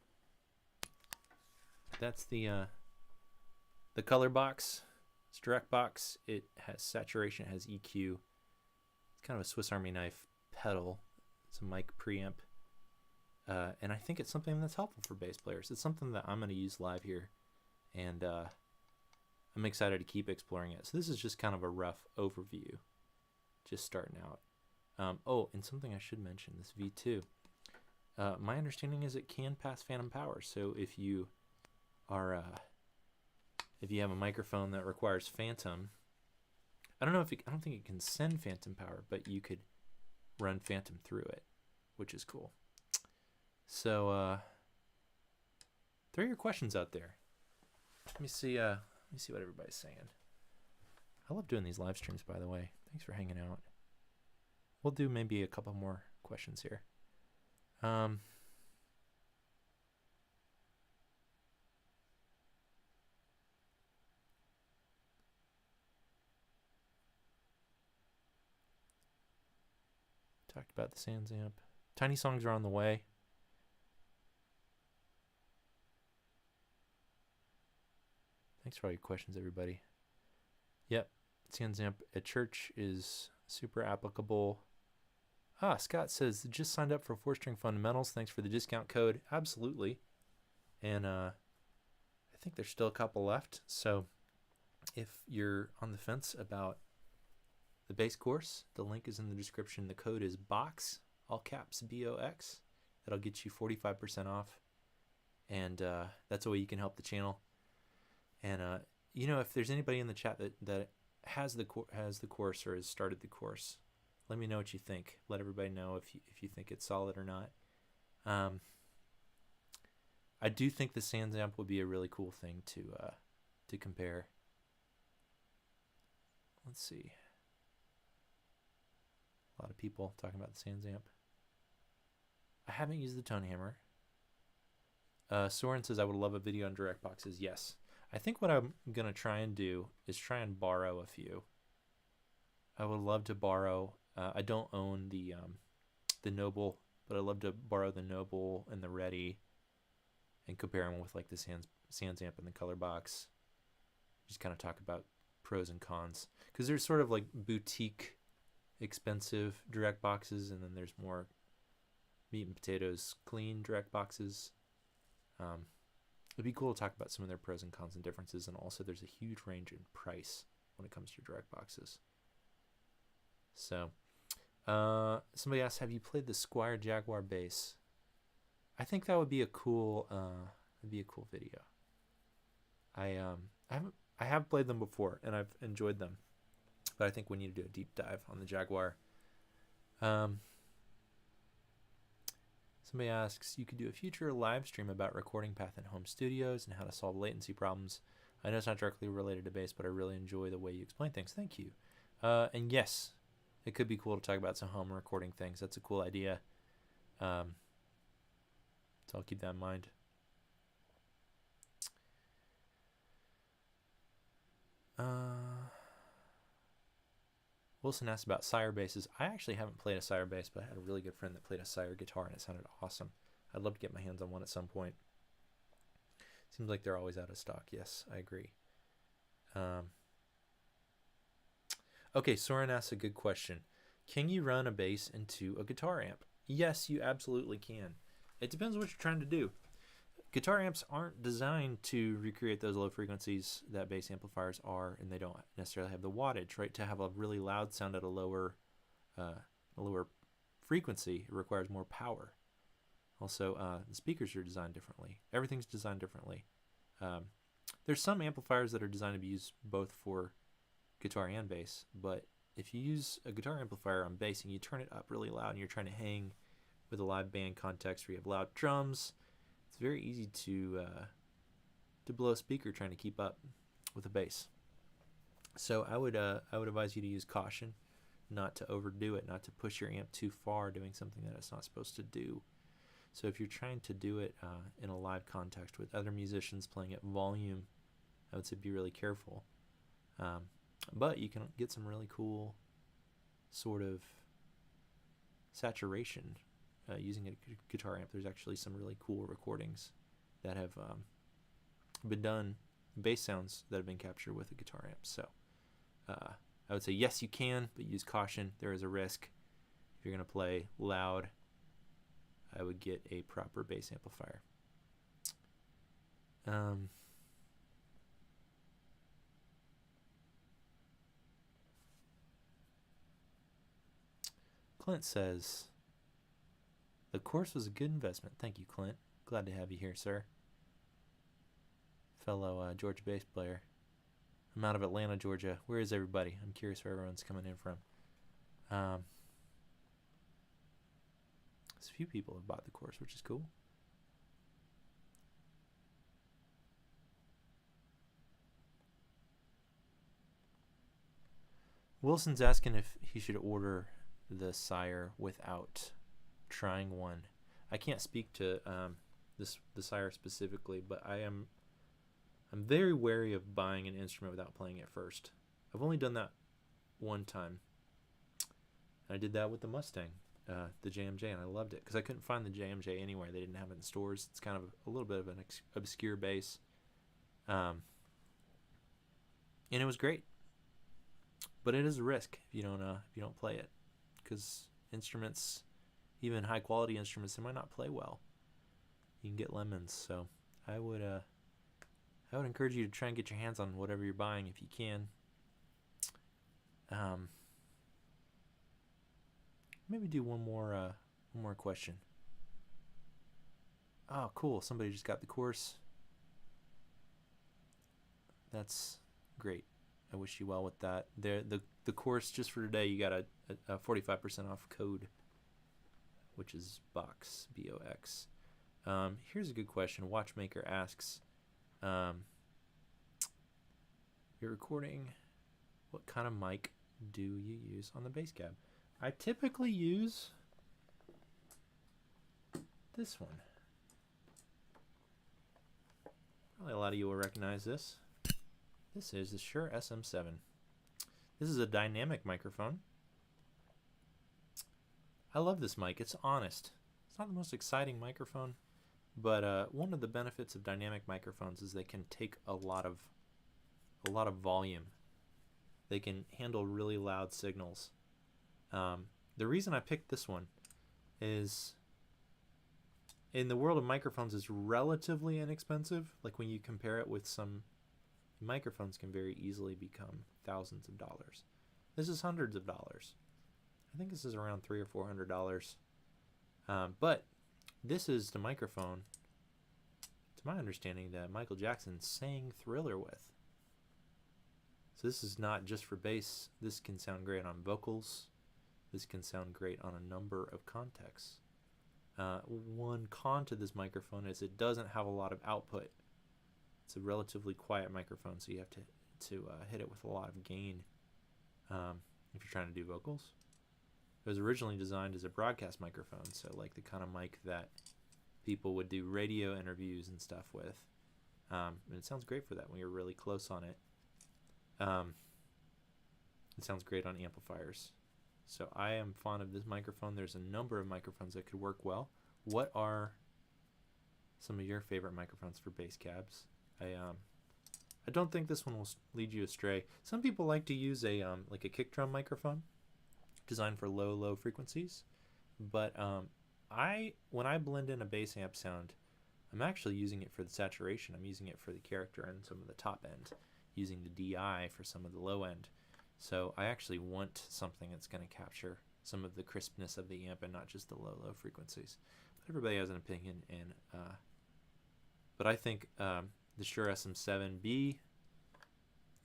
that's the Colourbox. It's direct box. It has saturation, it has EQ. It's kind of a Swiss Army knife pedal. It's a mic preamp. And I think it's something that's helpful for bass players. It's something that I'm going to use live here. And I'm excited to keep exploring it. So this is just kind of a rough overview. Just starting out. Oh, and something I should mention, this V2. My understanding is it can pass phantom power. So if you are... if you have a microphone that requires phantom, I don't think it can send phantom power, but you could run phantom through it, which is cool. So throw your questions out there. Let me see what everybody's saying. I love doing these live streams, by the way. Thanks for hanging out. We'll do maybe a couple more questions here. Talked about the Sans amp. Tiny songs are on the way. Thanks for all your questions, everybody. Yep, Sans amp at church is super applicable. Scott says, just signed up for 4-string fundamentals. Thanks for the discount code. Absolutely. And I think there's still a couple left. So if you're on the fence about the base course, the link is in the description. The code is BOX, all caps BOX. That'll get you 45% off. And that's a way you can help the channel. And if there's anybody in the chat that has the course or has started the course, let me know what you think. Let everybody know if you think it's solid or not. I do think the Sans amp would be a really cool thing to compare. Let's see. A lot of people talking about the Sans amp. I haven't used the tone hammer. Soren says, I would love a video on direct boxes. Yes. I think what I'm going to try and do is try and borrow a few. I would love to borrow. I don't own the Noble, but I'd love to borrow the Noble and the Ready and compare them with like the Sans amp and the Colourbox. Just kind of talk about pros and cons. Because there's sort of like boutique expensive direct boxes, and then there's more meat and potatoes clean direct boxes. It'd be cool to talk about some of their pros and cons and differences, and also there's a huge range in price when it comes to direct boxes. So somebody asked, have you played the Squire Jaguar bass? I think that would be a cool video. I have played them before and I've enjoyed them, but I think we need to do a deep dive on the Jaguar. Somebody asks, you could do a future live stream about recording path in home studios and how to solve latency problems. I know it's not directly related to bass, but I really enjoy the way you explain things. Thank you. And yes, it could be cool to talk about some home recording things. That's a cool idea. So I'll keep that in mind. Wilson asked about Sire basses. I actually haven't played a Sire bass, but I had a really good friend that played a Sire guitar, and it sounded awesome. I'd love to get my hands on one at some point. Seems like they're always out of stock. Yes, I agree. Okay, Soren asks a good question. Can you run a bass into a guitar amp? Yes, you absolutely can. It depends what you're trying to do. Guitar amps aren't designed to recreate those low frequencies that bass amplifiers are, and they don't necessarily have the wattage, right? To have a really loud sound at a lower frequency, it requires more power. Also, the speakers are designed differently. Everything's designed differently. There's some amplifiers that are designed to be used both for guitar and bass, but if you use a guitar amplifier on bass and you turn it up really loud and you're trying to hang with a live band context where you have loud drums, it's very easy to blow a speaker trying to keep up with a bass. So I would advise you to use caution, not to overdo it, not to push your amp too far doing something that it's not supposed to do. So if you're trying to do it in a live context with other musicians playing at volume, I would say be really careful. But you can get some really cool sort of saturation using a guitar amp. There's actually some really cool recordings that have been done, bass sounds that have been captured with a guitar amp. So I would say yes, you can, but use caution. There is a risk. If you're going to play loud, I would get a proper bass amplifier. Clint says, the course was a good investment. Thank you, Clint. Glad to have you here, sir. Fellow Georgia bass player. I'm out of Atlanta, Georgia. Where is everybody? I'm curious where everyone's coming in from. A few people have bought the course, which is cool. Wilson's asking if he should order the Sire without trying one. I can't speak to the Sire specifically, but I'm very wary of buying an instrument without playing it first. I've only done that one time. I did that with the Mustang, the JMJ, and I loved it because I couldn't find the JMJ anywhere. They didn't have it in stores. It's kind of a little bit of an obscure bass, and it was great. But it is a risk if you don't play it, because instruments, even high quality instruments, they might not play well. You can get lemons. So I would encourage you to try and get your hands on whatever you're buying if you can. Maybe do one more question. Oh, cool! Somebody just got the course. That's great. I wish you well with that. The course just for today, you got a 45% off code, which is BOX, BOX. Here's a good question. Watchmaker asks, you're recording, what kind of mic do you use on the bass cab? I typically use this one. Probably a lot of you will recognize this. This is the Shure SM7. This is a dynamic microphone. I love this mic. It's honest. It's not the most exciting microphone, but one of the benefits of dynamic microphones is they can take a lot of volume. They can handle really loud signals. The reason I picked this one is, in the world of microphones, it's relatively inexpensive. Like when you compare it with some microphones, can very easily become thousands of dollars. This is hundreds of dollars. I think this is around $300 or $400. But this is the microphone, to my understanding, that Michael Jackson sang Thriller with. So this is not just for bass. This can sound great on vocals. This can sound great on a number of contexts. One con to this microphone is it doesn't have a lot of output. It's a relatively quiet microphone, so you have to hit it with a lot of gain if you're trying to do vocals. It was originally designed as a broadcast microphone, so like the kind of mic that people would do radio interviews and stuff with. And it sounds great for that when you're really close on it. It sounds great on amplifiers. So I am fond of this microphone. There's a number of microphones that could work well. What are some of your favorite microphones for bass cabs? I don't think this one will lead you astray. Some people like to use a like a kick drum microphone designed for low frequencies, but when I blend in a bass amp sound, I'm actually using it for the saturation. I'm using it for the character and some of the top end, using the DI for some of the low end. So I actually want something that's going to capture some of the crispness of the amp and not just the low frequencies. But everybody has an opinion, and but I think the Shure SM7B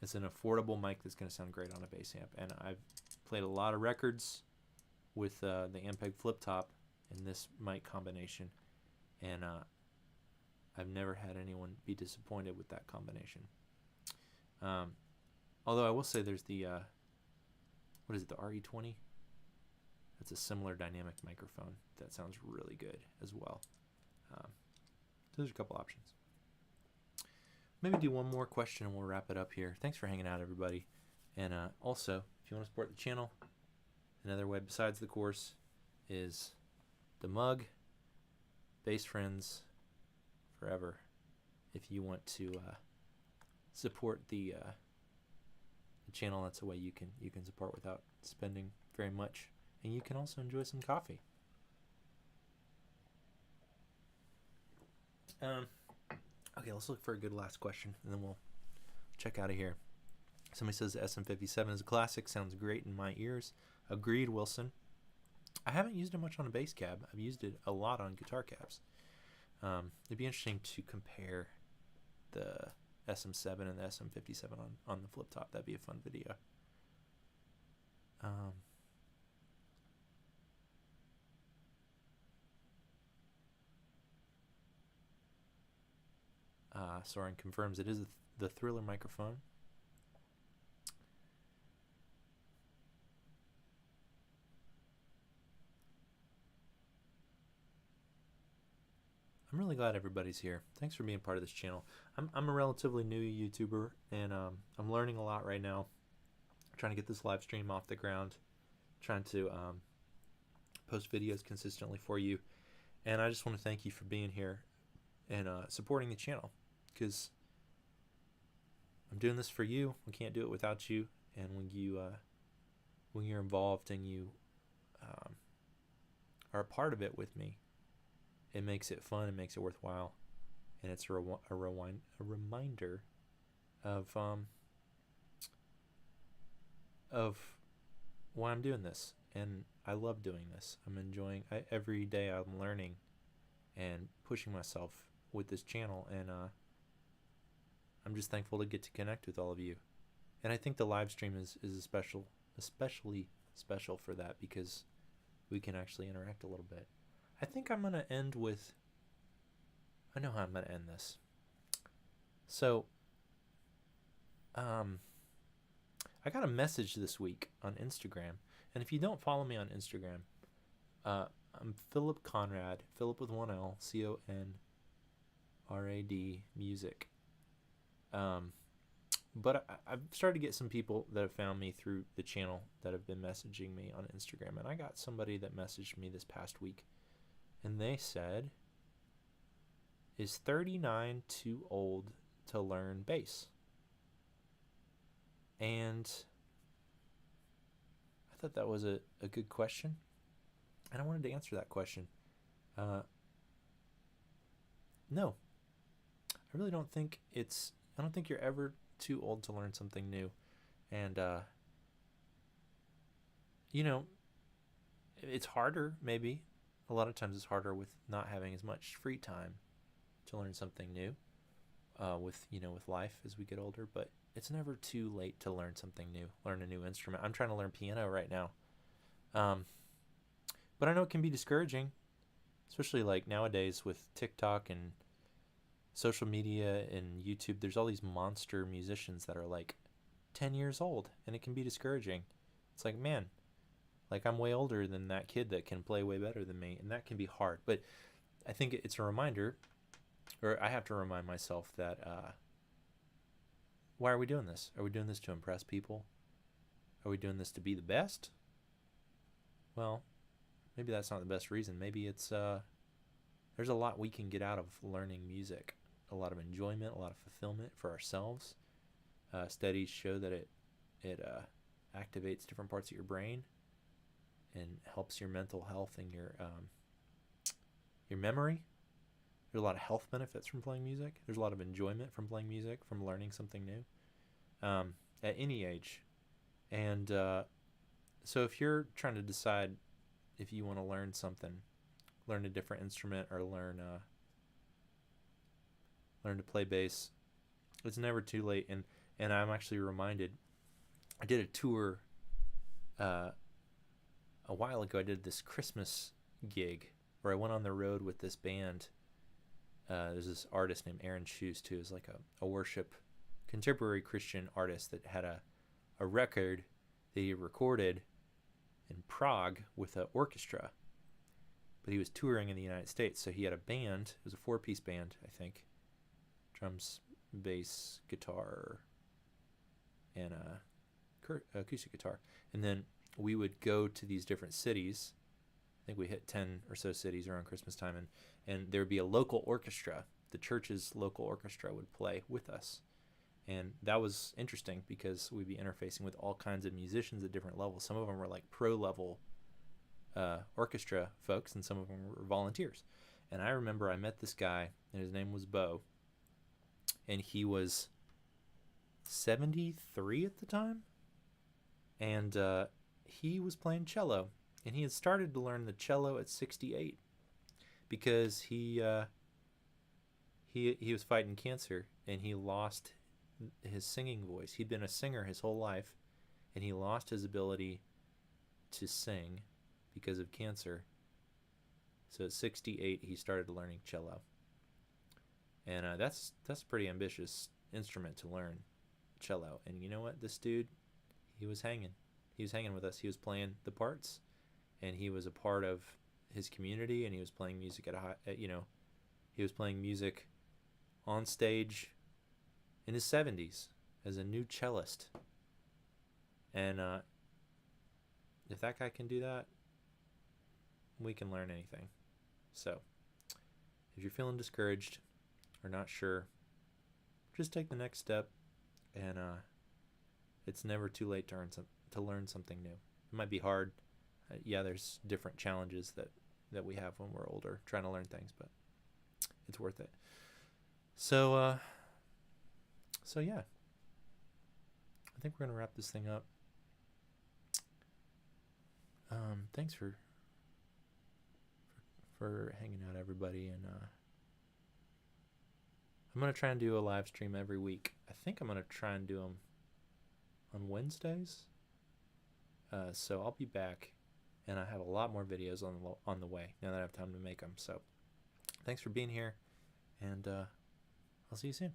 is an affordable mic that's going to sound great on a bass amp. And I've played a lot of records with the Ampeg flip top in this mic combination, and I've never had anyone be disappointed with that combination. Although I will say there's the what is it, the RE20? That's a similar dynamic microphone that sounds really good as well. So there's a couple options. Maybe do one more question and we'll wrap it up here. Thanks for hanging out, everybody. And also, if you want to support the channel, Another way besides the course is the mug. Bass friends forever. If you want to support the channel, that's a way you can support without spending very much, and you can also enjoy some coffee. Okay, let's look for a good last question, and then we'll check out of here. Somebody says the SM57 is a classic, sounds great in my ears. Agreed, Wilson. I haven't used it much on a bass cab. I've used it a lot on guitar cabs. It'd be interesting to compare the SM7 and the SM57 on the flip top. That'd be a fun video. Soren confirms it is the Thriller microphone. I'm really glad everybody's here. Thanks for being part of this channel. I'm a relatively new YouTuber, and I'm learning a lot right now. I'm trying to get this live stream off the ground, trying to post videos consistently for you, and I just want to thank you for being here and supporting the channel, because I'm doing this for you. We can't do it without you, and when you're involved and you are a part of it with me, it makes it fun, it makes it worthwhile, and it's a reminder of why I'm doing this. And I love doing this. I'm enjoying every day. I'm learning and pushing myself with this channel, and I'm just thankful to get to connect with all of you. And I think the live stream is especially special for that, because we can actually interact a little bit. I think I'm going to end with, I know how I'm going to end this. So, I got a message this week on Instagram. And if you don't follow me on Instagram, I'm Philip Conrad, Philip with one L, CONRAD music. But I've started to get some people that have found me through the channel that have been messaging me on Instagram. And I got somebody that messaged me this past week. And they said, is 39 too old to learn bass? And I thought that was a good question. And I wanted to answer that question. No. I really don't think I don't think you're ever too old to learn something new. And, you know, it's harder, maybe. A lot of times it's harder with not having as much free time to learn something new, with life as we get older. But it's never too late to learn something new, learn a new instrument. I'm trying to learn piano right now. But I know it can be discouraging, especially like nowadays with TikTok and social media and YouTube. There's all these monster musicians that are like 10 years old, and it can be discouraging. It's like, man, like I'm way older than that kid that can play way better than me, and that can be hard. But I think it's a reminder, or I have to remind myself that why are we doing this? Are we doing this to impress people? Are we doing this to be the best? Well, maybe that's not the best reason. Maybe it's there's a lot we can get out of learning music. A lot of enjoyment, a lot of fulfillment for ourselves. Studies show that it activates different parts of your brain and helps your mental health and your memory. There's a lot of health benefits from playing music. There's a lot of enjoyment from playing music, from learning something new, at any age. And so if you're trying to decide if you want to learn something, learn a different instrument, or learn to play bass, it's never too late. And I'm actually reminded, I did a tour a while ago. I did this Christmas gig where I went on the road with this band. There's this artist named Aaron Shoes, too. He's like a worship, contemporary Christian artist that had a record that he recorded in Prague with an orchestra. But he was touring in the United States, so he had a band. It was a 4-piece band, I think. Drums, bass, guitar, and acoustic guitar. And then we would go to these different cities. I think we hit 10 or so cities around Christmas time, and there would be a local orchestra. The church's local orchestra would play with us. And that was interesting because we'd be interfacing with all kinds of musicians at different levels. Some of them were like pro level orchestra folks, and some of them were volunteers. And I remember I met this guy, and his name was Bo, and he was 73 at the time, and he was playing cello, and he had started to learn the cello at 68 because he was fighting cancer, and he lost his singing voice. He'd been a singer his whole life, and he lost his ability to sing because of cancer. So at 68 he started learning cello, and that's a pretty ambitious instrument to learn, cello. And you know what, this dude, he was hanging with us. He was playing the parts, and he was a part of his community, and he was playing music he was playing music on stage in his 70s as a new cellist. And if that guy can do that, we can learn anything. So if you're feeling discouraged or not sure, just take the next step, and it's never too late to learn something new. It might be hard. Yeah, there's different challenges that we have when we're older trying to learn things, but it's worth it. So yeah, I think we're going to wrap this thing up. Thanks for hanging out, everybody, and I'm going to try and do a live stream every week. I think I'm going to try and do them on Wednesdays. So I'll be back, and I have a lot more videos on the way now that I have time to make them. So thanks for being here, and I'll see you soon.